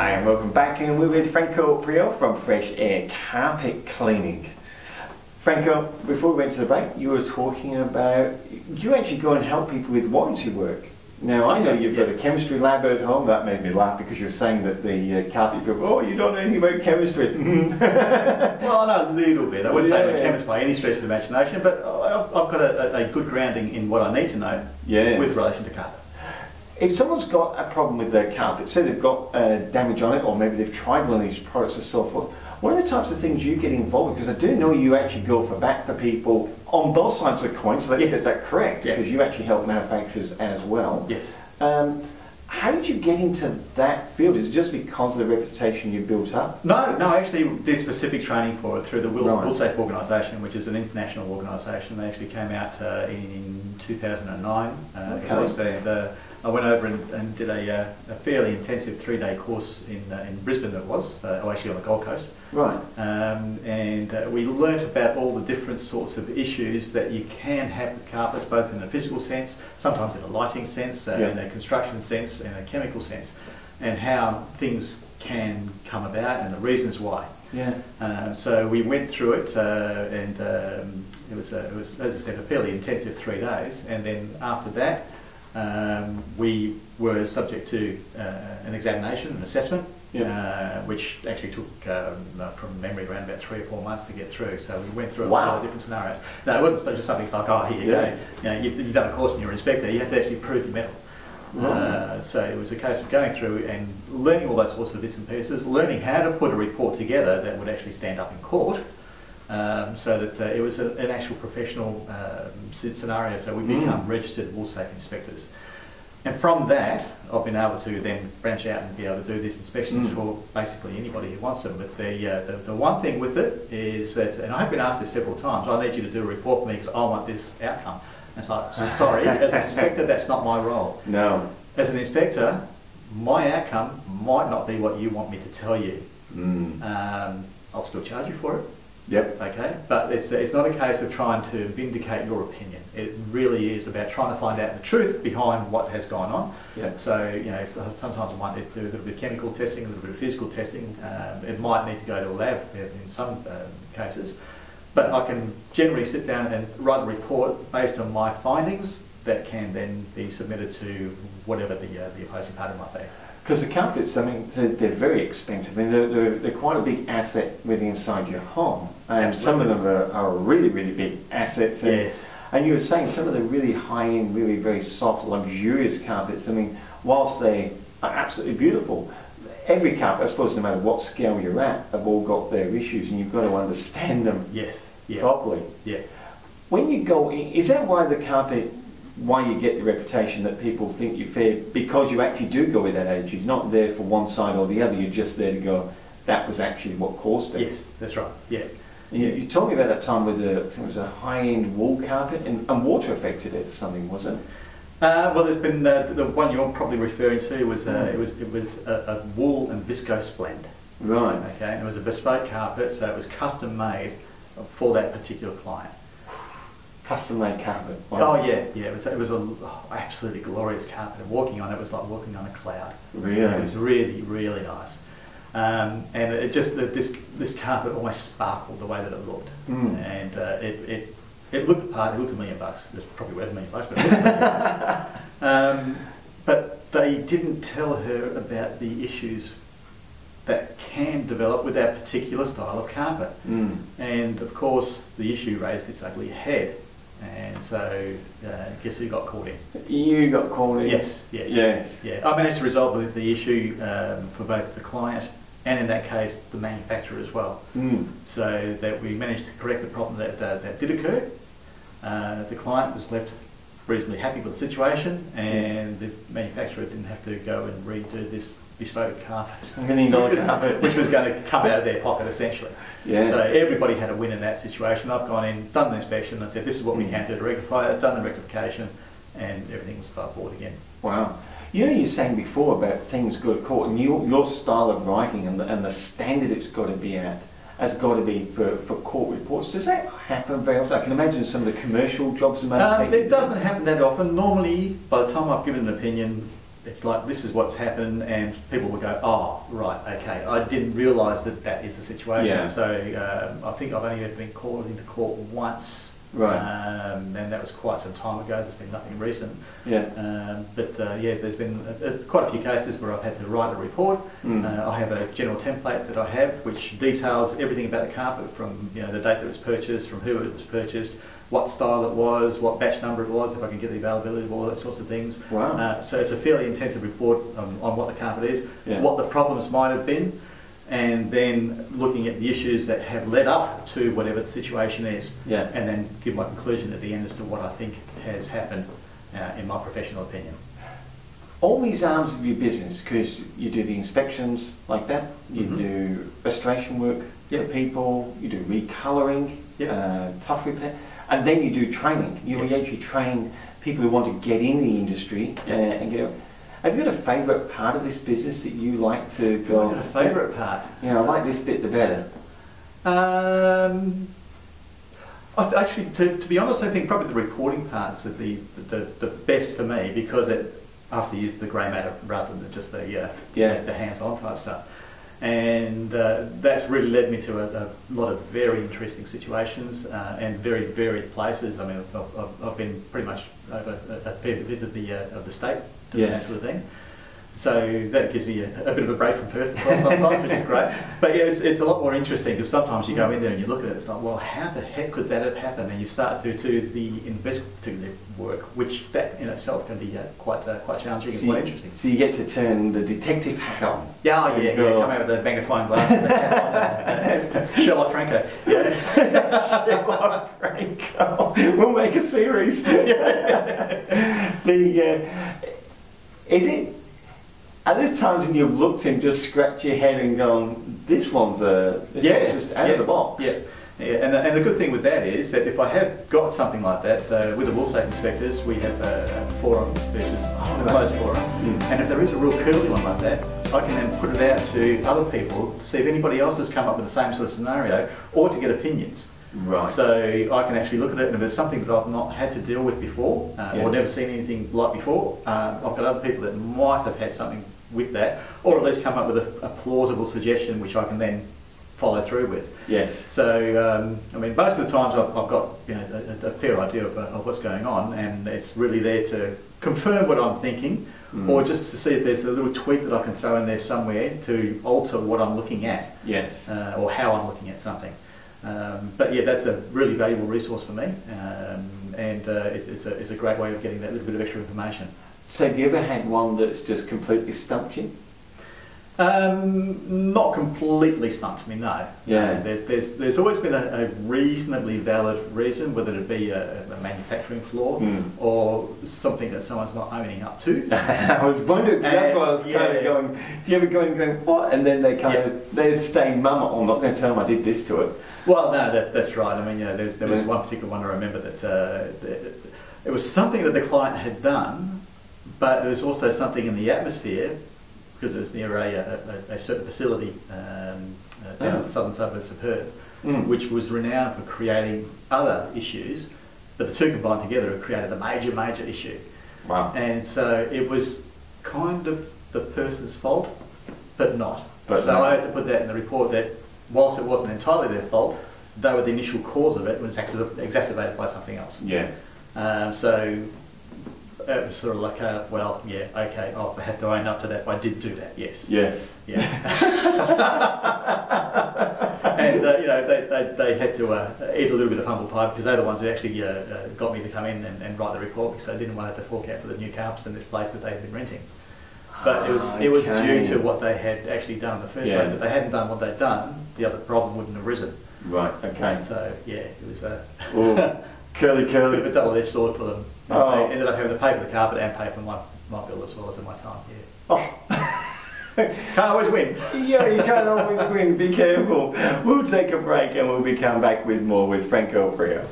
Hi, and welcome back, and we're with Franco from Fresh Aire Carpet Cleaning. Franco, before we went to the break, you were talking about, you actually go and help people with warranty work. Now, I know you've got a chemistry lab at home. That made me laugh because you're saying that the carpet people, oh, you don't know anything about chemistry. Well, I know a little bit. I wouldn't say I'm a chemist by any stretch of the imagination, but I've got a good grounding in what I need to know with relation to carpet. If someone's got a problem with their carpet, say they've got damage on it, or maybe they've tried one of these products and so forth, what are the types of things you get involved with? Because I do know you actually go for back for people on both sides of the coin, so let's get that correct, because you actually help manufacturers as well. Yes. How did you get into that field? Is it just because of the reputation you built up? No, actually there's specific training for it through the WillSafe organisation, which is an international organisation. They actually came out in 2009. I went over and did a fairly intensive 3-day course in Brisbane, it was, actually on the Gold Coast. Right. And we learnt about all the different sorts of issues that you can have with carpets, both in a physical sense, sometimes in a lighting sense, in a construction sense, in a chemical sense, and how things can come about and the reasons why. Yeah. So we went through it, and it was, as I said, a fairly intensive 3 days, and then after that, we were subject to an examination, an assessment, which actually took, from memory, around about 3 or 4 months to get through. So we went through a lot of different scenarios. No, it wasn't just something like, oh, here you go. You know, you've done a course and you're an inspector. You have to actually prove your mettle. So it was a case of going through and learning all those sorts of bits and pieces, learning how to put a report together that would actually stand up in court. So that it was an actual professional scenario, so we become registered WillSafe inspectors. And from that, I've been able to then branch out and be able to do these inspections for basically anybody who wants them. But the one thing with it is that, and I have been asked this several times, I need you to do a report for me because I want this outcome. And it's like, sorry, as an inspector, that's not my role. No. As an inspector, my outcome might not be what you want me to tell you. I'll still charge you for it. Yep. Okay, but it's not a case of trying to vindicate your opinion. It really is about trying to find out the truth behind what has gone on. Yep. So, you know, sometimes it might need to do a little bit of chemical testing, a little bit of physical testing. It might need to go to a lab in some cases. But I can generally sit down and write a report based on my findings that can then be submitted to whatever the opposing party might be. Because the carpets, I mean, they're very expensive. I mean, they're quite a big asset with inside your home. And some of them are really, really big assets. And, and you were saying some of the really high-end, really very soft, luxurious carpets, I mean, whilst they are absolutely beautiful, every carpet, I suppose no matter what scale you're at, have all got their issues, and you've got to understand them properly. Yeah. When you go in, is that why the carpet, why you get the reputation that people think you're fair, because you actually do go with that attitude? You're not there for one side or the other, you're just there to go, that was actually what caused it. Yes, that's right, yeah. And you told me about that time with I think it was a high-end wool carpet, and water affected it or something, wasn't it? Well, there's been, the one you're probably referring to was, it was a wool and viscose blend. Right. Okay, and it was a bespoke carpet, so it was custom made for that particular client. Custom-made carpet. Wow. Oh yeah, it was an absolutely glorious carpet. And walking on it was like walking on a cloud. Really? It was really, really nice. And it just this carpet almost sparkled the way that it looked, and it looked the part. It looked $1 million. It was probably worth $1 million, but it looked $1 million. But they didn't tell her about the issues that can develop with that particular style of carpet. And of course, the issue raised its ugly head. And so, guess who got caught in? You got caught in? Yes, yeah. I managed to resolve the issue for both the client and, in that case, the manufacturer as well. So that we managed to correct the problem that did occur. The client was left reasonably happy with the situation, and the manufacturer didn't have to go and redo this bespoke carpet, $1 million carpet, which was going to come out of their pocket essentially. Yeah. So everybody had a win in that situation. I've gone in, done the inspection, and said this is what we can do to rectify it. Done the rectification, and everything was above board again. Wow. You know, you were saying before about things go to court, and your style of writing and the standard it's got to be at has got to be for court reports. Does that happen very often? I can imagine some of the commercial jobs. It doesn't happen that often. Normally, by the time I've given an opinion, it's like this is what's happened, and people will go, oh right, okay, I didn't realise that that is the situation. Yeah. So I think I've only ever been called into court once. Right. And that was quite some time ago. There's been nothing recent. Yeah. Yeah, there's been quite a few cases where I've had to write a report. I have a general template that I have which details everything about the carpet, from the date that it was purchased, from who it was purchased, what style it was, what batch number it was, if I can get the availability of all those sorts of things. Wow. So it's a fairly intensive report on what the carpet is, what the problems might have been, and then looking at the issues that have led up to whatever the situation is, and then give my conclusion at the end as to what I think has happened in my professional opinion. All these arms of your business, because you do the inspections like that, you do restoration work for people, you do recolouring, tough repair, and then you do training. You actually train people who want to get in the industry and get. Have you got a favourite part of this business that you like to go? I've got a favourite part. I like this bit the better. Actually, to be honest, I think probably the reporting parts are the best for me, because after you use the grey matter rather than just the hands-on type stuff. And that's really led me to a lot of very interesting situations and very varied places. I mean, I've been pretty much over a fair bit of the state doing that sort of thing. So that gives me a bit of a break from Perth as well sometimes, which is great. But yeah, it's a lot more interesting, because sometimes you go in there and you look at it, it's like, well, how the heck could that have happened? And you start to do the investigative work, which that in itself can be quite challenging and quite interesting. So you get to turn the detective hat on. Yeah, come out with a magnifying glass and the hat on. Sherlock Franco. Yeah. Sherlock Franco. We'll make a series. Is it? Are there times when you've looked and just scratched your head and gone, this one's just out of the box? And the good thing with that is that if I have got something like that, with the wool safe inspectors, we have a forum, which is a closed forum, and if there is a real curly one like that, I can then put it out to other people to see if anybody else has come up with the same sort of scenario, or to get opinions. Right. So I can actually look at it, and if there's something that I've not had to deal with before, or never seen anything like before, I've got other people that might have had something with that, or at least come up with a plausible suggestion which I can then follow through with. Yes. So I mean, most of the times I've got a fair idea of what's going on, and it's really there to confirm what I'm thinking, or just to see if there's a little tweak that I can throw in there somewhere to alter what I'm looking at, or how I'm looking at something. But yeah, that's a really valuable resource for me, and it's a great way of getting that little bit of extra information. So have you ever had one that's just completely stumped you? Not completely stumped me, no. Yeah. There's always been a reasonably valid reason, whether it be a manufacturing flaw or something that someone's not owning up to. I was wondering, that's why I was kind of going, do you ever go and go, what? And then they kind of, they're staying mum, I'm not going to tell them I did this to it. Well, no, that's right. I mean, there was one particular one I remember that it was something that the client had done, but there was also something in the atmosphere, because it was near a certain facility down in the southern suburbs of Perth, which was renowned for creating other issues, but the two combined together have created a major issue. Wow. And so it was kind of the person's fault, but not. I had to put that in the report that whilst it wasn't entirely their fault, they were the initial cause of it, when it's exacerbated by something else. Yeah. So it was sort of like, well, yeah, okay, I have to own up to that. I did do that, yes. Yes. Yeah. And they had to eat a little bit of humble pie, because they're the ones who actually got me to come in and write the report, because they didn't want to have to fork out for the new carpets in this place that they had been renting. But it was due to what they had actually done in the first place. If they hadn't done what they'd done, the other problem wouldn't have arisen. Right. Okay. And so yeah, it was curly. Bit of a double-edged sword for them. They ended up having to pay for the carpet and pay for my bill as well as in my time. Can't always win. Yeah, you can't always win. Be careful. We'll take a break and we'll be come back with more with Franco Pt3.